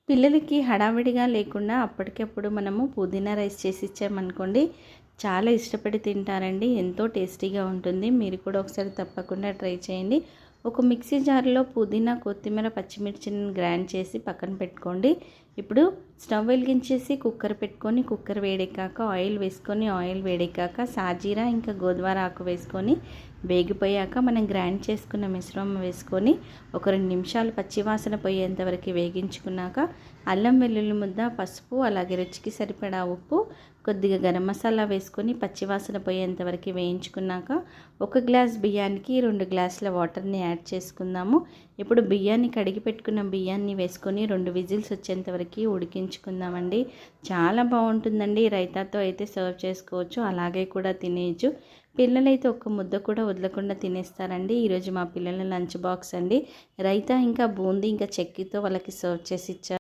పిల్లలకి హడావిడిగా లేకుండా అప్పటికప్పుడు మనము పుదీనా రైస్ చేసి ఇచ్చామనుకోండి, చాలా ఇష్టపడి తింటారండి. ఎంతో టేస్టీగా ఉంటుంది. మీరు కూడా ఒకసారి తప్పకుండా ట్రై చేయండి. ఒక మిక్సీ జార్లో పుదీనా, కొత్తిమీర, పచ్చిమిర్చిని గ్రైండ్ చేసి పక్కన పెట్టుకోండి. ఇప్పుడు స్టవ్ వెలిగించేసి కుక్కర్ పెట్టుకొని, కుక్కర్ వేడెక్కాక ఆయిల్ వేసుకొని, ఆయిల్ వేడెక్కాక సాజీరా ఇంకా గోధుమ ఆకు వేసుకొని వేగిపోయాక మనం గ్రైండ్ చేసుకున్న మిశ్రమం వేసుకొని ఒక 2 నిమిషాలు పచ్చివాసన పోయేంత వరకు వేగించుకున్నాక అల్లం వెల్లుల్లి ముద్ద, పసుపు, అలాగే రుచికి సరిపడా ఉప్పు, కొద్దిగా గరం మసాలా వేసుకొని పచ్చివాసన పోయేంత వరకు వేయించుకున్నాక 1 గ్లాస్ బియ్యానికి 2 గ్లాసుల వాటర్ని యాడ్ చేసుకుందాము. ఇప్పుడు బియ్యాన్ని కడిగి పెట్టుకున్న బియ్యాన్ని వేసుకొని 2 విజిల్స్ వచ్చేంత వరకు ఉడికించుకుందామండి. చాలా బాగుంటుందండి. రైతాతో అయితే సర్వ్ చేసుకోవచ్చు, అలాగే కూడా తినేయచ్చు. పిల్లలైతే ఒక్క ముద్ద కూడా వదలకుండా తినేస్తారండి. ఈరోజు మా పిల్లల లంచ్ బాక్స్ అండి రైతా ఇంకా బూందీ ఇంకా చెక్కీతో వాళ్ళకి సర్వ్ చేసి ఇచ్చారు.